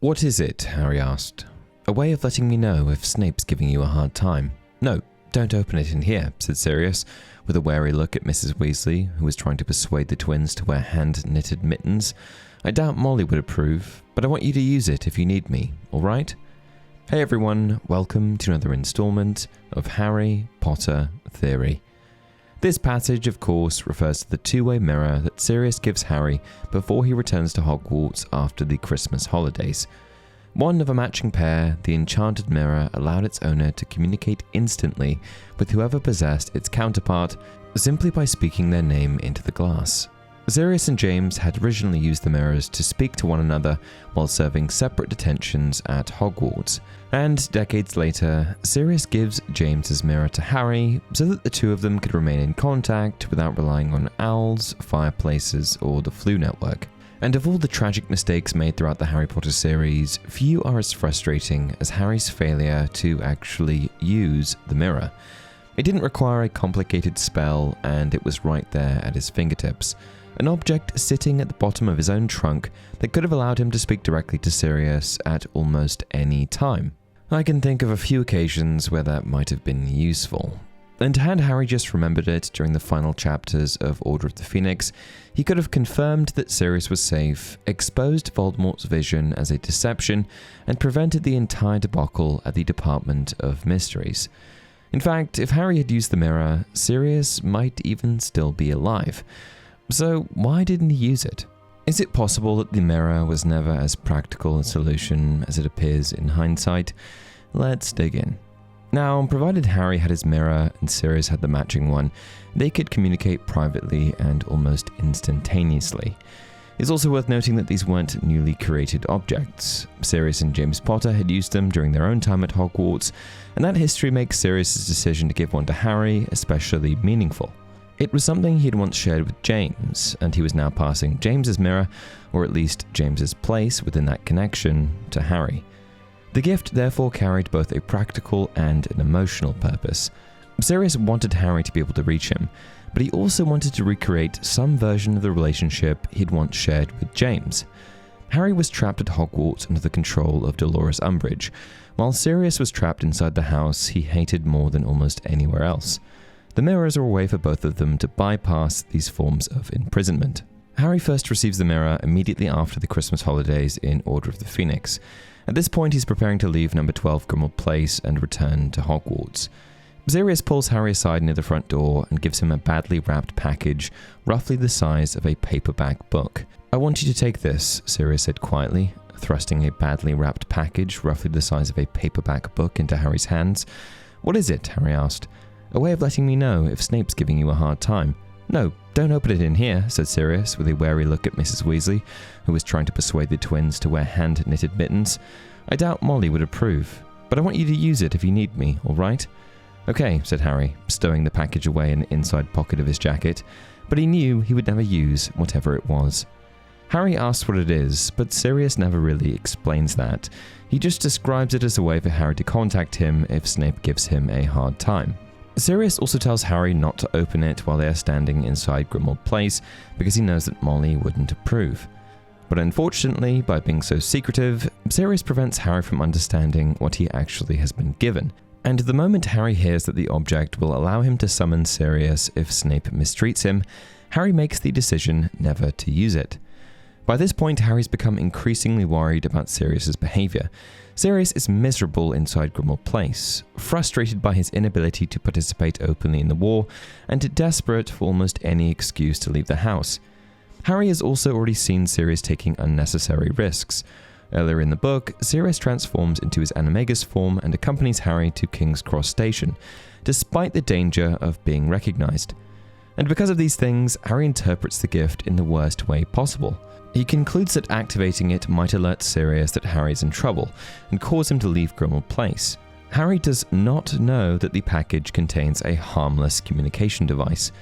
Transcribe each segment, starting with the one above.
"What is it?" Harry asked. "A way of letting me know if Snape's giving you a hard time." "No, don't open it in here," said Sirius, with a wary look at Mrs. Weasley, who was trying to persuade the twins to wear hand-knitted mittens. "I doubt Molly would approve, but I want you to use it if you need me, all right?" Hey everyone, welcome to another installment of Harry Potter Theory. This passage, of course, refers to the two-way mirror that Sirius gives Harry before he returns to Hogwarts after the Christmas holidays. One of a matching pair, the enchanted mirror allowed its owner to communicate instantly with whoever possessed its counterpart simply by speaking their name into the glass. Sirius and James had originally used the mirrors to speak to one another while serving separate detentions at Hogwarts, and decades later, Sirius gives James's mirror to Harry so that the two of them could remain in contact without relying on owls, fireplaces, or the Floo Network. And of all the tragic mistakes made throughout the Harry Potter series, few are as frustrating as Harry's failure to actually use the mirror. It didn't require a complicated spell, and it was right there at his fingertips. An object sitting at the bottom of his own trunk that could have allowed him to speak directly to Sirius at almost any time. I can think of a few occasions where that might have been useful. And had Harry just remembered it during the final chapters of Order of the Phoenix, he could have confirmed that Sirius was safe, exposed Voldemort's vision as a deception, and prevented the entire debacle at the Department of Mysteries. In fact, if Harry had used the mirror, Sirius might even still be alive. So why didn't he use it? Is it possible that the mirror was never as practical a solution as it appears in hindsight? Let's dig in. Now, provided Harry had his mirror and Sirius had the matching one, they could communicate privately and almost instantaneously. It's also worth noting that these weren't newly created objects. Sirius and James Potter had used them during their own time at Hogwarts, and that history makes Sirius's decision to give one to Harry especially meaningful. It was something he'd once shared with James, and he was now passing James's mirror, or at least James's place within that connection, to Harry. The gift therefore carried both a practical and an emotional purpose. Sirius wanted Harry to be able to reach him, but he also wanted to recreate some version of the relationship he'd once shared with James. Harry was trapped at Hogwarts under the control of Dolores Umbridge, while Sirius was trapped inside the house he hated more than almost anywhere else. The mirrors are a way for both of them to bypass these forms of imprisonment. Harry first receives the mirror immediately after the Christmas holidays in Order of the Phoenix. At this point, he's preparing to leave number 12 Grimmauld Place and return to Hogwarts. Sirius pulls Harry aside near the front door and gives him a badly wrapped package, roughly the size of a paperback book. "I want you to take this," Sirius said quietly, thrusting a badly wrapped package, roughly the size of a paperback book, into Harry's hands. "What is it?" Harry asked. "A way of letting me know if Snape's giving you a hard time." "No, don't open it in here," said Sirius, with a wary look at Mrs. Weasley, who was trying to persuade the twins to wear hand-knitted mittens. "I doubt Molly would approve, but I want you to use it if you need me, all right?" "Okay," said Harry, stowing the package away in the inside pocket of his jacket, but he knew he would never use whatever it was. Harry asks what it is, but Sirius never really explains that. He just describes it as a way for Harry to contact him if Snape gives him a hard time. Sirius also tells Harry not to open it while they are standing inside Grimmauld Place because he knows that Molly wouldn't approve. But unfortunately, by being so secretive, Sirius prevents Harry from understanding what he actually has been given. And the moment Harry hears that the object will allow him to summon Sirius if Snape mistreats him, Harry makes the decision never to use it. By this point, Harry's become increasingly worried about Sirius's behavior. Sirius is miserable inside Grimmauld Place, frustrated by his inability to participate openly in the war, and desperate for almost any excuse to leave the house. Harry has also already seen Sirius taking unnecessary risks. Earlier in the book, Sirius transforms into his Animagus form and accompanies Harry to King's Cross Station, despite the danger of being recognized. And because of these things, Harry interprets the gift in the worst way possible. He concludes that activating it might alert Sirius that Harry is in trouble and cause him to leave Grimmauld Place. Harry does not know that the package contains a harmless communication device.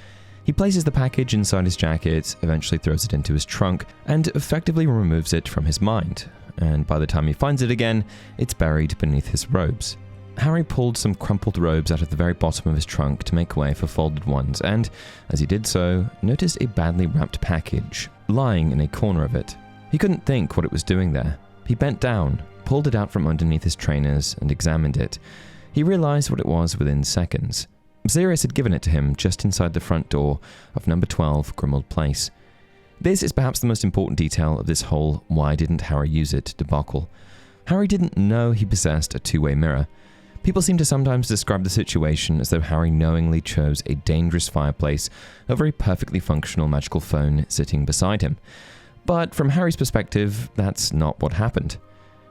He places the package inside his jacket, eventually throws it into his trunk, and effectively removes it from his mind. And by the time he finds it again, it's buried beneath his robes. Harry pulled some crumpled robes out of the very bottom of his trunk to make way for folded ones, and, as he did so, noticed a badly wrapped package lying in a corner of it. He couldn't think what it was doing there. He bent down, pulled it out from underneath his trainers, and examined it. He realized what it was within seconds. Sirius had given it to him just inside the front door of number 12 Grimmauld Place. This is perhaps the most important detail of this whole "why didn't Harry use it" debacle. Harry didn't know he possessed a two-way mirror. People seem to sometimes describe the situation as though Harry knowingly chose a dangerous fireplace over a perfectly functional magical phone sitting beside him. But from Harry's perspective, that's not what happened.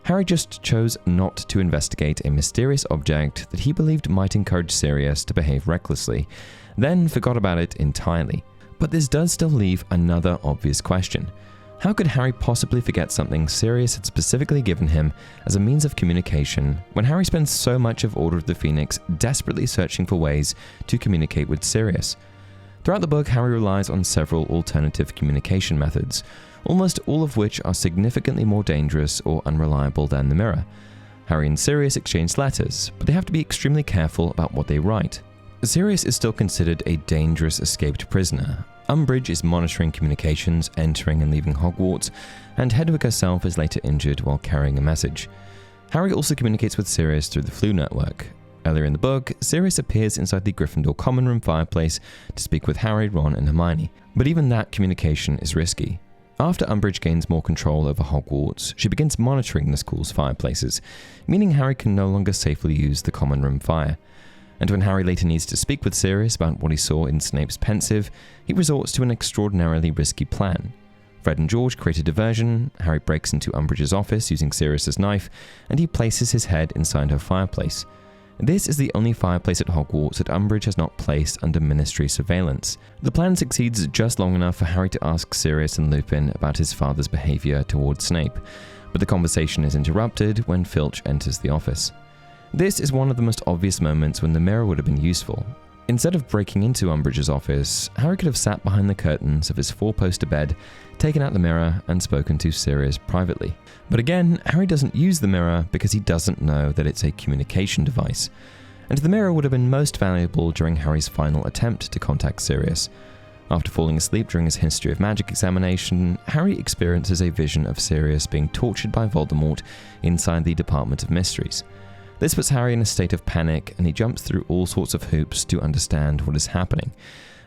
Harry just chose not to investigate a mysterious object that he believed might encourage Sirius to behave recklessly, then forgot about it entirely. But this does still leave another obvious question. How could Harry possibly forget something Sirius had specifically given him as a means of communication when Harry spends so much of Order of the Phoenix desperately searching for ways to communicate with Sirius? Throughout the book, Harry relies on several alternative communication methods, almost all of which are significantly more dangerous or unreliable than the mirror. Harry and Sirius exchange letters, but they have to be extremely careful about what they write. Sirius is still considered a dangerous escaped prisoner. Umbridge is monitoring communications entering and leaving Hogwarts, and Hedwig herself is later injured while carrying a message. Harry also communicates with Sirius through the Floo Network. Earlier in the book, Sirius appears inside the Gryffindor common room fireplace to speak with Harry, Ron, and Hermione, but even that communication is risky. After Umbridge gains more control over Hogwarts, she begins monitoring the school's fireplaces, meaning Harry can no longer safely use the common room fire. And when Harry later needs to speak with Sirius about what he saw in Snape's pensive, he resorts to an extraordinarily risky plan. Fred and George create a diversion, Harry breaks into Umbridge's office using Sirius's knife, and he places his head inside her fireplace. This is the only fireplace at Hogwarts that Umbridge has not placed under Ministry surveillance. The plan succeeds just long enough for Harry to ask Sirius and Lupin about his father's behavior towards Snape, but the conversation is interrupted when Filch enters the office. This is one of the most obvious moments when the mirror would have been useful. Instead of breaking into Umbridge's office, Harry could have sat behind the curtains of his four-poster bed, taken out the mirror, and spoken to Sirius privately. But again, Harry doesn't use the mirror because he doesn't know that it's a communication device. And the mirror would have been most valuable during Harry's final attempt to contact Sirius. After falling asleep during his History of Magic examination, Harry experiences a vision of Sirius being tortured by Voldemort inside the Department of Mysteries. This puts Harry in a state of panic, and he jumps through all sorts of hoops to understand what is happening.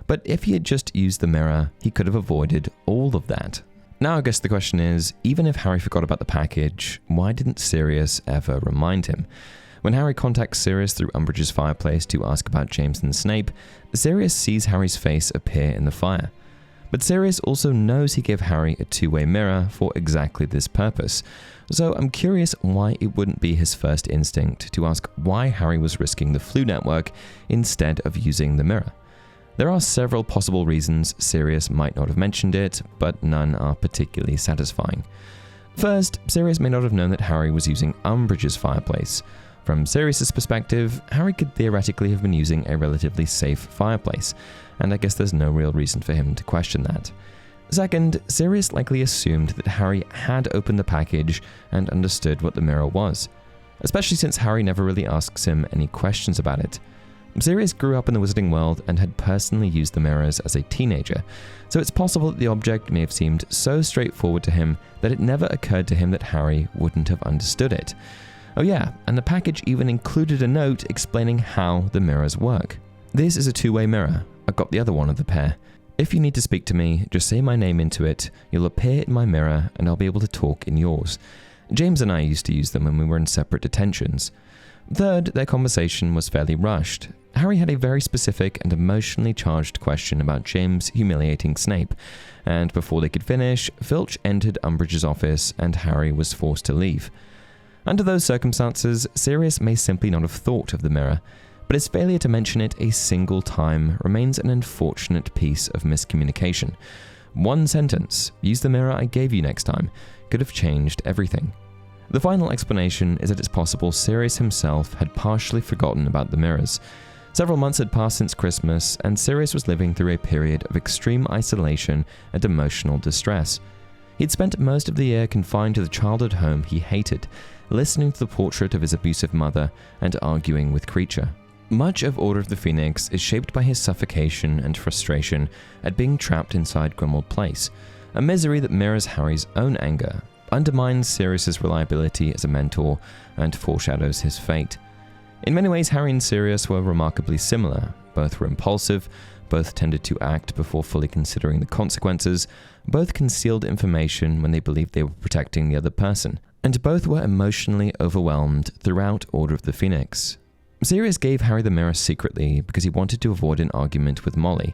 But if he had just used the mirror, he could have avoided all of that. Now I guess the question is, even if Harry forgot about the package, why didn't Sirius ever remind him? When Harry contacts Sirius through Umbridge's fireplace to ask about James and Snape, Sirius sees Harry's face appear in the fire. But Sirius also knows he gave Harry a two-way mirror for exactly this purpose. So I'm curious why it wouldn't be his first instinct to ask why Harry was risking the Floo Network instead of using the mirror. There are several possible reasons Sirius might not have mentioned it, but none are particularly satisfying. First, Sirius may not have known that Harry was using Umbridge's fireplace. From Sirius's perspective, Harry could theoretically have been using a relatively safe fireplace, and I guess there's no real reason for him to question that. Second, Sirius likely assumed that Harry had opened the package and understood what the mirror was, especially since Harry never really asks him any questions about it. Sirius grew up in the wizarding world and had personally used the mirrors as a teenager, so it's possible that the object may have seemed so straightforward to him that it never occurred to him that Harry wouldn't have understood it. Oh yeah, and the package even included a note explaining how the mirrors work. This is a two-way mirror. I've got the other one of the pair. If you need to speak to me, just say my name into it, you'll appear in my mirror, and I'll be able to talk in yours. James and I used to use them when we were in separate detentions. Third, their conversation was fairly rushed. Harry had a very specific and emotionally charged question about James humiliating Snape, and before they could finish, Filch entered Umbridge's office and Harry was forced to leave. Under those circumstances, Sirius may simply not have thought of the mirror, but his failure to mention it a single time remains an unfortunate piece of miscommunication. One sentence, "Use the mirror I gave you next time," could have changed everything. The final explanation is that it's possible Sirius himself had partially forgotten about the mirrors. Several months had passed since Christmas, and Sirius was living through a period of extreme isolation and emotional distress. He'd spent most of the year confined to the childhood home he hated, listening to the portrait of his abusive mother and arguing with Kreacher. Much of Order of the Phoenix is shaped by his suffocation and frustration at being trapped inside Grimmauld Place, a misery that mirrors Harry's own anger. undermines Sirius's reliability as a mentor and foreshadows his fate. In many ways, Harry and Sirius were remarkably similar. Both were impulsive, both tended to act before fully considering the consequences, both concealed information when they believed they were protecting the other person, and both were emotionally overwhelmed throughout Order of the Phoenix. Sirius gave Harry the mirror secretly because he wanted to avoid an argument with Molly.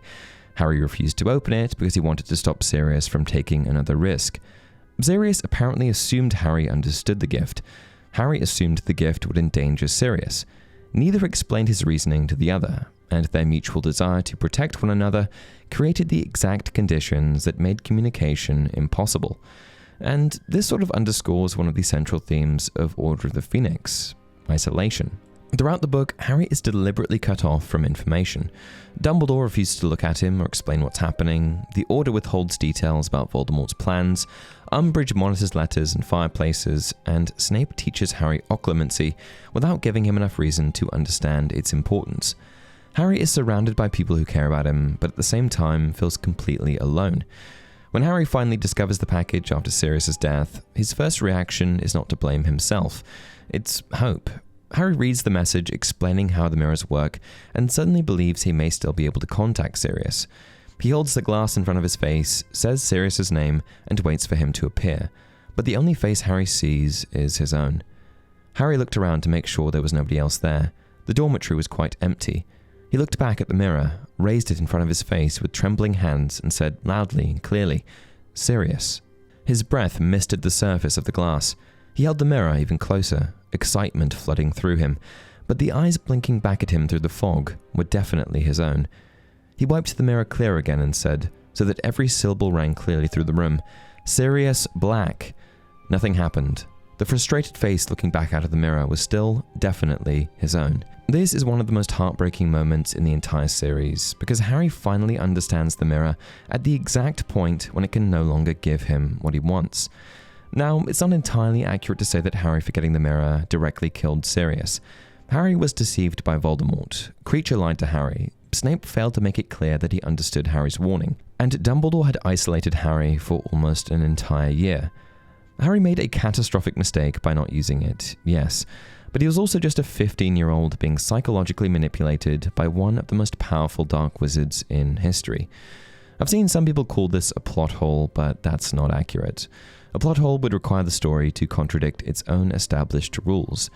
Harry refused to open it because he wanted to stop Sirius from taking another risk. Sirius apparently assumed Harry understood the gift. Harry assumed the gift would endanger Sirius. Neither explained his reasoning to the other, and their mutual desire to protect one another created the exact conditions that made communication impossible. And this sort of underscores one of the central themes of Order of the Phoenix: isolation. Throughout the book, Harry is deliberately cut off from information. Dumbledore refuses to look at him or explain what's happening, the Order withholds details about Voldemort's plans, Umbridge monitors letters and fireplaces, and Snape teaches Harry occlumency without giving him enough reason to understand its importance. Harry is surrounded by people who care about him, but at the same time feels completely alone. When Harry finally discovers the package after Sirius's death, his first reaction is not to blame himself. It's hope. Harry reads the message explaining how the mirrors work and suddenly believes he may still be able to contact Sirius. He holds the glass in front of his face, says Sirius's name, and waits for him to appear. But the only face Harry sees is his own. Harry looked around to make sure there was nobody else there. The dormitory was quite empty. He looked back at the mirror, raised it in front of his face with trembling hands, and said loudly and clearly, "Sirius." His breath misted the surface of the glass. He held the mirror even closer, excitement flooding through him, but the eyes blinking back at him through the fog were definitely his own. He wiped the mirror clear again and said, so that every syllable rang clearly through the room, "Sirius Black." Nothing happened. The frustrated face looking back out of the mirror was still definitely his own. This is one of the most heartbreaking moments in the entire series, because Harry finally understands the mirror at the exact point when it can no longer give him what he wants. Now, it's not entirely accurate to say that Harry forgetting the mirror directly killed Sirius. Harry was deceived by Voldemort. Creature lied to Harry. Snape failed to make it clear that he understood Harry's warning. And Dumbledore had isolated Harry for almost an entire year. Harry made a catastrophic mistake by not using it, yes, but he was also just a 15-year-old being psychologically manipulated by one of the most powerful dark wizards in history. I've seen some people call this a plot hole, but that's not accurate. A plot hole would require the story to contradict its own established rules.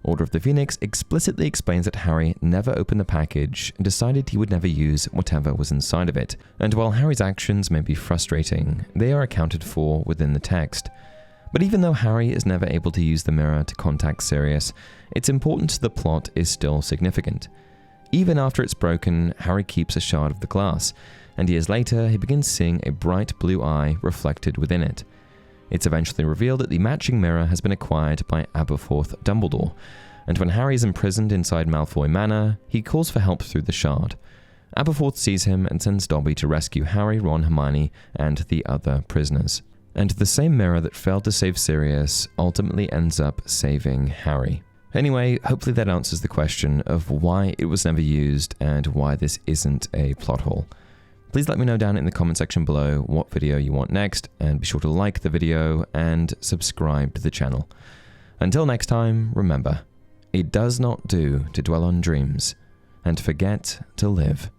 Order of the Phoenix explicitly explains that Harry never opened the package and decided he would never use whatever was inside of it. And while Harry's actions may be frustrating, they are accounted for within the text. But even though Harry is never able to use the mirror to contact Sirius, its importance to the plot is still significant. Even after it's broken, Harry keeps a shard of the glass, and years later he begins seeing a bright blue eye reflected within it. It's eventually revealed that the matching mirror has been acquired by Aberforth Dumbledore, and when Harry is imprisoned inside Malfoy Manor, he calls for help through the shard. Aberforth sees him and sends Dobby to rescue Harry, Ron, Hermione, and the other prisoners. And the same mirror that failed to save Sirius ultimately ends up saving Harry. Anyway, hopefully that answers the question of why it was never used and why this isn't a plot hole. Please let me know down in the comment section below what video you want next, and be sure to like the video and subscribe to the channel. Until next time, remember, it does not do to dwell on dreams and forget to live.